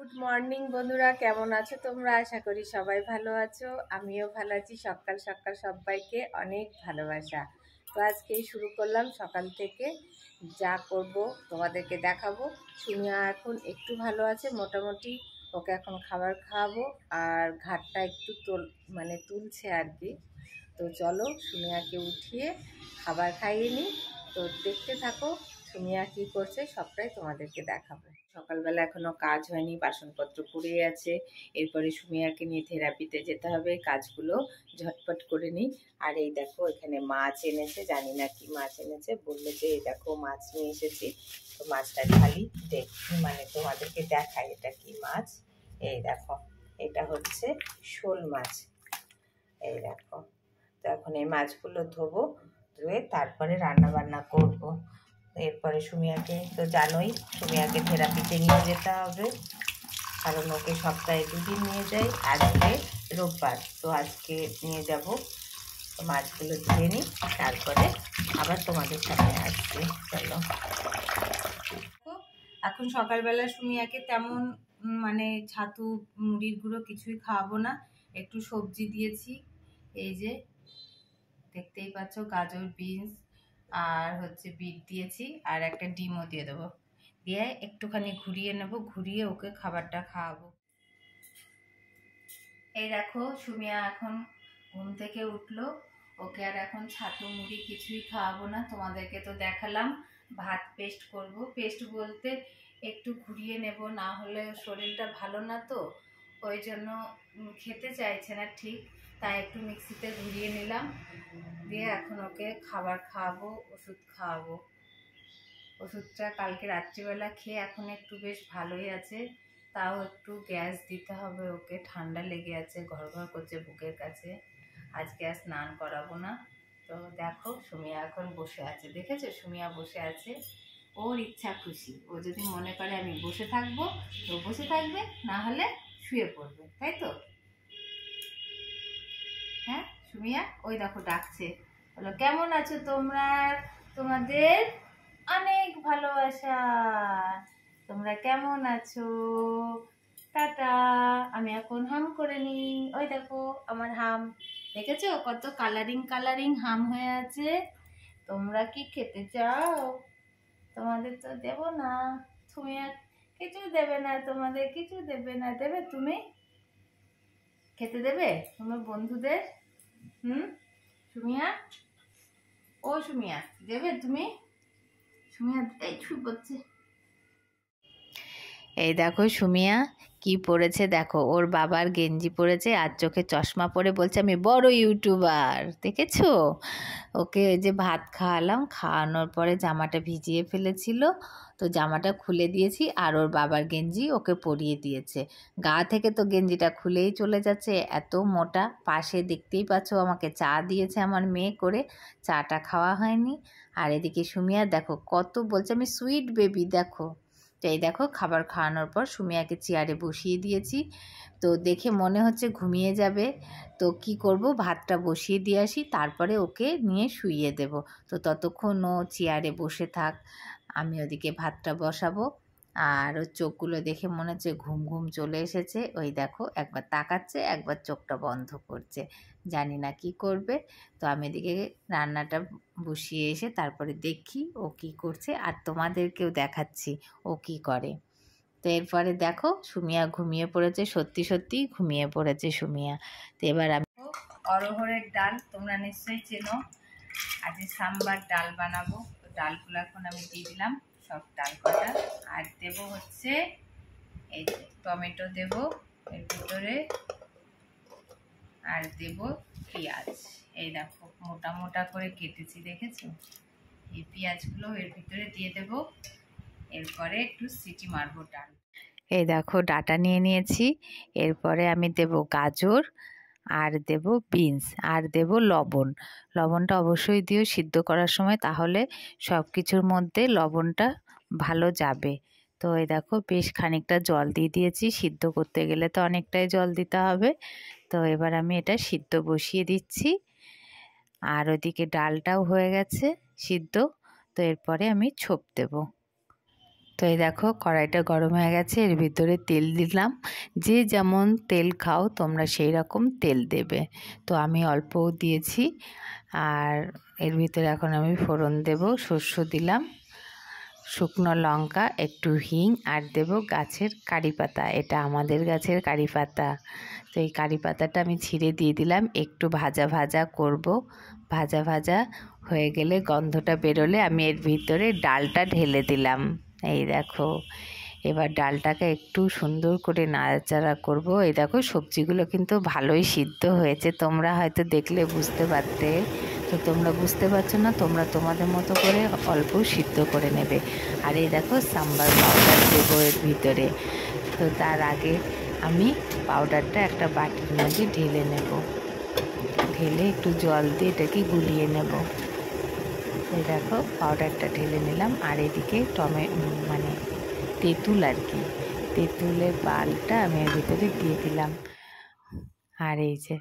Good morning বন্ধুরা, কেমন আছো তোমরা? আশা করি সবাই ভালো আছো। আমিও ভালো আছি। সকাল সকাল সবাইকে অনেক ভালোবাসা। তো আজকেই শুরু করলাম সকাল থেকে। যা করব তোমাদেরকে দেখাবো। সুমিয়া এখন একটু ভালো আছে মোটামুটি। ওকে এখন খাবার খাওয়াবো আর ঘাটটা একটু তুলছে আর কি। তো চলো সুমিয়াকে উঠিয়ে খাবার খাইয়ে নিই। তো দেখতে থাকো সুমিয়া কী করছে, সবটাই তোমাদেরকে দেখাবো। সকালবেলা এখনও কাজ হয়নি, বাসনপত্র পড়ে আছে। এরপরে সুমিয়াকে নিয়ে থেরাপিতে যেতে হবে, কাজগুলো ঝটপট করে নিই। আর এই দেখো এখানে মাছ এনেছে, জানি না কি মাছ এনেছে, বললো যে এই দেখো মাছ নিয়ে এসেছি। তো মাছটা খালি তোমাদেরকে দেখাই এটা কি মাছ। এই দেখো এটা হচ্ছে শোল মাছ। এই দেখো, তো এখন এই মাছগুলো ধোবো, ধুয়ে তারপরে রান্না বান্না করব। এরপরে সুমিয়াকে তো জানোই, সুমিয়াকে থেরাপিতে নিয়ে যেতে হবে, কারণ ওকে সপ্তাহে 2 দিন নিয়ে যাই। আজকে রোববার, তো আজকে নিয়ে যাব। তো মাছগুলো ধুয়ে নিই, তারপরে আবার তোমাদের সামনে আসছি। চলো। এখন সকালবেলা সুমিয়াকে তেমন ছাতু মুড়ির গুঁড়ো কিছুই খাওয়াবো না, একটু সবজি দিয়েছি। এই যে দেখতেই পাচ্ছ, গাজর, বিনস আর হচ্ছে বিট দিয়েছি, আর একটা ডিমও দিয়ে দেবো। দিয়ে একটুখানি ঘুরিয়ে নেব, ঘুরিয়ে ওকে খাবারটা খাওয়াবো। এই দেখো সুমিয়া এখন ঘুম থেকে উঠলো। ওকে আর এখন ছাতু মুড়ি কিছুই খাওয়াবো না, তোমাদেরকে তো দেখালাম। ভাত পেস্ট করব, পেস্ট বলতে একটু ঘুরিয়ে নেব, না হলে শরীরটা ভালো না, তো ওই জন্য খেতে চাইছে না ঠিক, তাই একটু মিক্সিতে ঘুরিয়ে নিলাম। দিয়ে এখন ওকে খাবার খাওয়াবো, ওষুধ খাওয়াবো। ওষুধটা কালকে রাত্রিবেলা খেয়ে এখন একটু বেশ ভালোই আছে, তাও একটু গ্যাস দিতে হবে ওকে, ঠান্ডা লেগে আছে, ঘর ঘর করছে বুকের কাছে। আজকে আর স্নান করাবো না। তো দেখো সুমিয়া এখন বসে আছে, দেখেছো সুমিয়া বসে আছে। ওর ইচ্ছা খুশি, ও যদি মনে করে আমি বসে থাকবো তো বসে থাকবে, না হলে শুয়ে পড়বে, তাই তো? হ্যাঁ সুমিয়া, ওই দেখো ডাকছে, বলো কেমন আছো তোমরা, তোমাদের অনেক ভালোবাসা, তোমরা কেমন আছো, টাটা। আমি এখন হাম করে নিই। ওই দেখো আমার হাম, দেখেছো কত কালারিং কালারিং হাম হয়ে আছে। তোমরা কি খেতে চাও? তোমাদের তো দেবো না, তুমি আর কিছু দেবে না, তোমাদের কিছু দেবে না, দেবে তুমি? খেতে দেবে তোমার বন্ধুদের? সুমিয়া, ও সুমিয়া, দেবে তুমি? সুমিয়া এই ছুঁই পড়ছে। এই দেখো সুমিয়া কি পরেছে, দেখো ওর বাবার গেঞ্জি পরেছে আর চোখে চশমা পরে বলছে আমি বড় ইউটিউবার, দেখেছো? ওকে যে ভাত খাওয়ালাম, খাওয়ানোর পরে জামাটা ভিজিয়ে ফেলেছিল, তো জামাটা খুলে দিয়েছি আর ওর বাবার গেঞ্জি ওকে পরিয়ে দিয়েছে। গা থেকে তো গেঞ্জিটা খুলেই চলে যাচ্ছে, এত মোটা। পাশে দেখতেই পাচ্ছ আমাকে চা দিয়েছে আমার মেয়ে করে, চাটা খাওয়া হয়নি। আর এদিকে সুমিয়া দেখো কত বলছে আমি সুইট বেবি, দেখো। তো এই দেখো খাবার খাওয়ানোর পর সুমিয়াকে চেয়ারে বসিয়ে দিয়েছি, তো দেখে মনে হচ্ছে ঘুমিয়ে যাবে। তো কি করব, ভাতটা বসিয়ে দিয়ে আসি, তারপরে ওকে নিয়ে শুইয়ে দেব। তো ততক্ষণ ও চেয়ারে বসে থাক, আমি ওদিকে ভাতটা বসাবো। আর ওর চোখগুলো দেখে মনে হচ্ছে ঘুম ঘুম চলে এসেছে। ওই দেখো একবার তাকাচ্ছে, একবার চোখটা বন্ধ করছে, জানি না কি করবে। তো আমি এদিকে রান্নাটা বসিয়ে এসে তারপরে দেখি ও কি করছে, আর তোমাদেরকেও দেখাচ্ছি ও কি করে। তো এরপরে দেখো সুমিয়া ঘুমিয়ে পড়েছে, সত্যি সত্যিই ঘুমিয়ে পড়েছে সুমিয়া। তো এবার আমি অরহরের ডাল তোমরা নিশ্চয়ই চেনো, আজকে সাম্বার ডাল বানাবো। তো ডালগুলো এখন আমি দিয়ে দিলাম সব ডাল কটা, আর দেবো হচ্ছে এই যে টমেটো দেবো এর ভিতরে, আর দেবো পেঁয়াজ। এই দেখো মোটা মোটা করে কেটেছি, দেখেছো? এই পেঁয়াজগুলো এর ভিতরে দিয়ে দেবো, এরপরে একটু সিটি মারবো ডাল। এই দেখো ডাটা নিয়ে নিয়েছি, এরপরে আমি দেব গাজর, আর দেব বিনস, আর দেব লবণ। লবণটা অবশ্যই দিও সিদ্ধ করার সময়, তাহলে সব কিছুর মধ্যে লবণটা ভালো যাবে। তো এই দেখো বেশ খানিকটা জল দিয়ে দিয়েছি, সিদ্ধ করতে গেলে তো অনেকটাই জল দিতে হবে। তো এবার আমি এটা সিদ্ধ বসিয়ে দিচ্ছি, আর ওদিকে ডালটাও হয়ে গেছে সিদ্ধ। তো এরপরে আমি ছোপ দেব। তো এই দেখো কড়াইটা গরম হয়ে গেছে, এর ভিতরে তেল দিলাম। যে যেমন তেল খাও তোমরা সেই রকম তেল দেবে। তো আমি অল্পও দিয়েছি। আর এর ভিতরে এখন আমি ফোড়ন দেব। সর্ষে দিলাম, শুকনো লঙ্কা, একটু হিং, আর দেব গাছের কারি পাতা। এটা আমাদের গাছের কারি পাতা। তো এই কারি পাতাটা আমি ছিঁড়ে দিয়ে দিলাম। একটু ভাজা ভাজা করব। ভাজা ভাজা হয়ে গেলে গন্ধটা বেরোলে আমি এর ভিতরে ডালটা ঢেলে দিলাম। এই দেখো, এবার ডালটাকে একটু সুন্দর করে নাড়াচাড়া করব। এই দেখো সবজিগুলো কিন্তু ভালোই সিদ্ধ হয়েছে, তোমরা হয়তো দেখলে বুঝতে পারতে। তো তোমরা বুঝতে পারছো না, তোমরা তোমাদের মতো করে অল্প সিদ্ধ করে নেবে। আর এই দেখো সাম্বার পাউডার দেবো এর ভিতরে। তো তার আগে আমি পাউডারটা একটা বাটির মধ্যে ঢেলে নেব। ঢেলে একটু জল দিয়ে এটাকে গুলিয়ে নেব। এই দেখো পাউডারটা ঢেলে নিলাম। আর এদিকে মানে তেঁতুল আর কি, তেঁতুলের পালটা আমি এর ভিতরে দিয়ে দিলাম। আর এই যে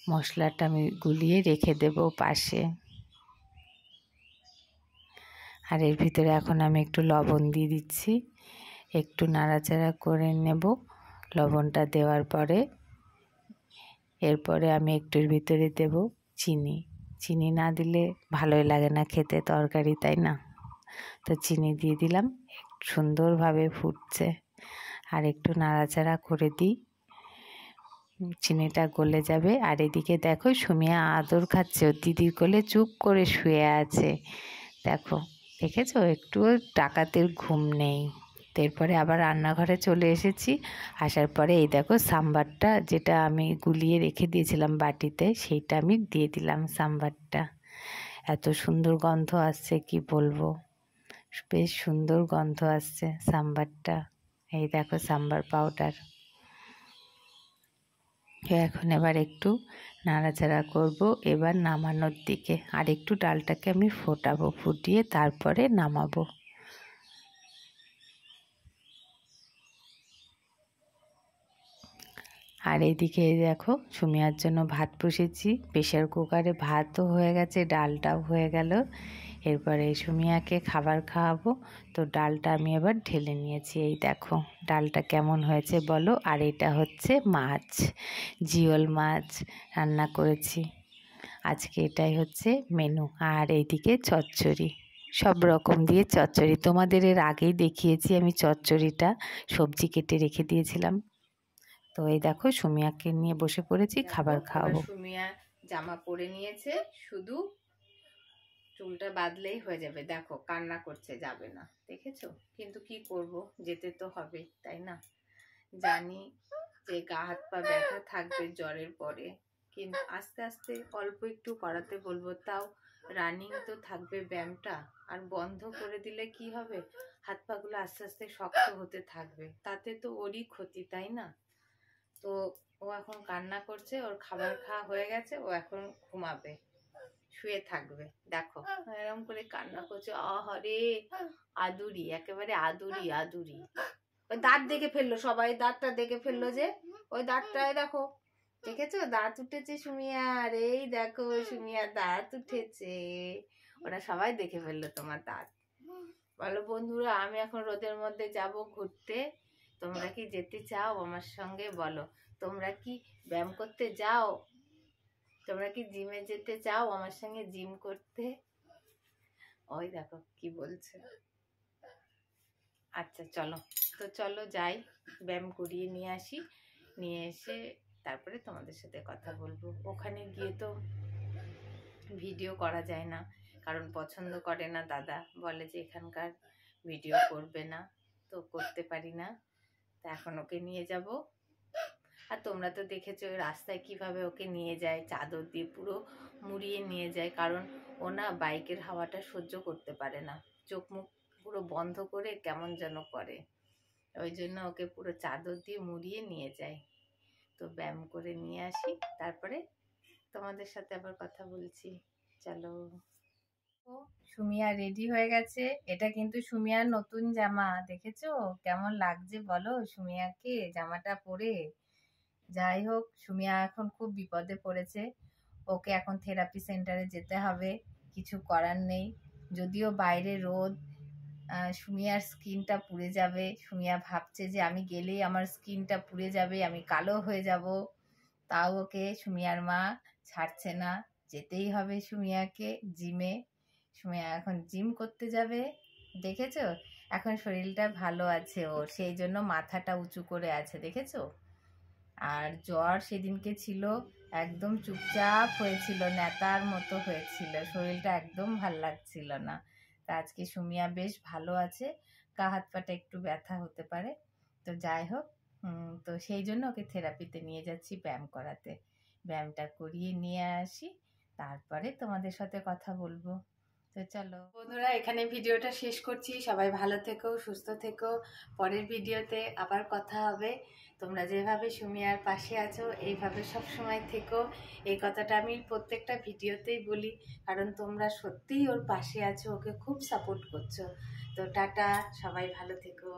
মশলাটা আমি গুলিয়ে রেখে দেব পাশে। আর এর ভিতরে এখন আমি একটু লবণ দিয়ে দিচ্ছি, একটু নাড়াচাড়া করে নেব। লবণটা দেওয়ার পরে এরপরে আমি একটুর ভিতরে দেব চিনি। চিনি না দিলে ভালোই লাগে না খেতে তরকারি, তাই না? তো চিনি দিয়ে দিলাম। সুন্দরভাবে ফুটছে, আর একটু নাড়াচাড়া করে দিই, চিনিটা গলে যাবে। আর এদিকে দেখো সুমিয়া আদর খাচ্ছে, ওর দিদির কোলে চুপ করে শুয়ে আছে। দেখো, দেখেছো, একটুও ডাকাতের ঘুম নেই। এরপরে আবার রান্নাঘরে চলে এসেছি। আসার পরে এই দেখো সাম্বারটা, যেটা আমি গুলিয়ে রেখে দিয়েছিলাম বাটিতে, সেইটা আমি দিয়ে দিলাম সাম্বারটা। এত সুন্দর গন্ধ আসছে কি বলবো, বেশ সুন্দর গন্ধ আসছে সাম্বারটা। এই দেখো সাম্বার পাউডার। এখন এবার একটু নাড়াচাড়া করব। এবার নামানোর দিকে আর একটু ডালটাকে আমি ফোটাবো, ফুটিয়ে তারপরে নামাবো। আর এদিকে দেখো সুমিয়ার জন্য ভাত বসেছি। প্রেশার কুকারে ভাতও হয়ে গেছে, ডালটাও হয়ে গেল। এরপরে সুমিয়াকে খাবার খাওয়াবো। তো ডালটা আমি এবার ঢেলে নিয়েছি। এই দেখো ডালটা কেমন হয়েছে বলো। আর এটা হচ্ছে মাছ, জিওল মাছ রান্না করেছি আজকে। এটাই হচ্ছে মেনু। আর এইদিকে চচ্চড়ি, সব রকম দিয়ে চচ্চড়ি। তোমাদের এর আগেই দেখিয়েছি আমি চচ্চড়িটা, সবজি কেটে রেখে দিয়েছিলাম। তো এই দেখো সুমিয়াকে নিয়ে বসে পড়েছি খাবার খাওয়াবো। সুমিয়া জামা পরে নিয়েছে, শুধু চুলটা বাঁধলেই হয়ে যাবে। দেখো কান্না করছে, যাবে না, দেখেছো? কিন্তু কি করব, যেতে তো হবে, তাই না? জানি যে গা হাত পা ব্যথা থাকবে জ্বরের পরে, কিন্তু আস্তে আস্তে অল্প একটু করাতে বলবো। তাও রানিং তো থাকবে ব্যায়ামটা। আর বন্ধ করে দিলে কি হবে, হাত পা গুলো আস্তে আস্তে শক্ত হতে থাকবে, তাতে তো ওরই ক্ষতি, তাই না? তো ও এখন কান্না করছে, ওর খাবার খাওয়া হয়ে গেছে, ও এখন ঘুমাবে, শুয়ে থাকবে। দেখো এরকম করে কান্না করছে, আহারে আদুরি, একেবারে আদুরি আদুরি। ওই দাঁত দেখে ফেললো, সবাই দাঁতটা দেখে ফেললো, যে ওই দাঁতটায় দেখো, দেখেছো দাঁত উঠেছে সুমিয়ার। এই দেখো সুমিয়ার দাঁত উঠেছে, ওরা সবাই দেখে ফেললো তোমার দাঁত। বলো বন্ধুরা, আমি এখন রোদের মধ্যে যাব ঘুরতে, তোমরা কি যেতে চাও আমার সঙ্গে? বলো, তোমরা কি ব্যায়াম করতে যাও? তোমরা কি জিমে যেতে চাও আমার সঙ্গে জিম করতে? ওই দেখো কি বলছে। আচ্ছা চলো, তো চলো যাই, ব্যায়াম করিয়ে নিয়ে আসি, নিয়ে এসে তারপরে তোমাদের সাথে কথা বলবো। ওখানে গিয়ে তো ভিডিও করা যায় না, কারণ পছন্দ করে না দাদা, বলে যে এখানকার ভিডিও করবে না, তো করতে পারি না। তা এখন ওকে নিয়ে যাব। আর তোমরা তো দেখেছো রাস্তায় কিভাবে ওকে নিয়ে যায়, চাদর দিয়ে পুরো মুড়িয়ে নিয়ে যায়, কারণ ও না বাইকের হাওয়াটা সহ্য করতে পারে না, চোখ মুখ পুরো বন্ধ করে কেমন যেন করে, ওই জন্য ওকে পুরো চাদর দিয়ে মুড়িয়ে নিয়ে যায়। তো ব্যায়াম করে নিয়ে আসি, তারপরে তোমাদের সাথে আবার কথা বলছি। চলো। সুমিয়া রেডি হয়ে গেছে, এটা কিন্তু সুমিয়ার নতুন জামা, দেখেছো কেমন লাগছে বলো সুমিয়াকে জামাটা পরে? যাই হোক, সুমিয়া এখন খুব বিপদে পড়েছে, ওকে এখন থেরাপি সেন্টারে যেতে হবে, কিছু করার নেই। যদিও বাইরে রোদ, সুমিয়ার স্কিনটা পুড়ে যাবে। সুমিয়া ভাবছে যে আমি গেলেই আমার স্কিনটা পুড়ে যাবে, আমি কালো হয়ে যাব। তাও ওকে সুমিয়ার মা ছাড়ছে না, যেতেই হবে সুমিয়াকে জিমে। সুমিয়া এখন জিম করতে যাবে, দেখেছো? এখন শরীরটা ভালো আছে ওর, সেই জন্য মাথাটা উঁচু করে আছে, দেখেছো? আর জ্বর সেদিনকে ছিল, একদম চুপচাপ হয়েছিল, নেতার মতো হয়েছিল, শরীরটা একদম ভাল লাগছিল না। তা আজকে সুমিয়া বেশ ভালো আছে, গা হাত পাটা একটু ব্যথা হতে পারে, তো যাই হোক। তো সেই জন্য ওকে থেরাপিতে নিয়ে যাচ্ছি ব্যায়াম করাতে। ব্যায়ামটা করিয়ে নিয়ে আসি, তারপরে তোমাদের সাথে কথা বলবো। তো চলো বন্ধুরা, এখানে ভিডিওটা শেষ করছি। সবাই ভালো থেকো, সুস্থ থেকো। পরের ভিডিওতে আবার কথা হবে। তোমরা যেভাবে সুমিয়ার পাশে আছো এইভাবে সব সময় থেকো, এই কথাটা আমি প্রত্যেকটা ভিডিওতেই বলি, কারণ তোমরা সত্যিই ওর পাশে আছো, ওকে খুব সাপোর্ট করছো। তো টাটা, সবাই ভালো থেকো।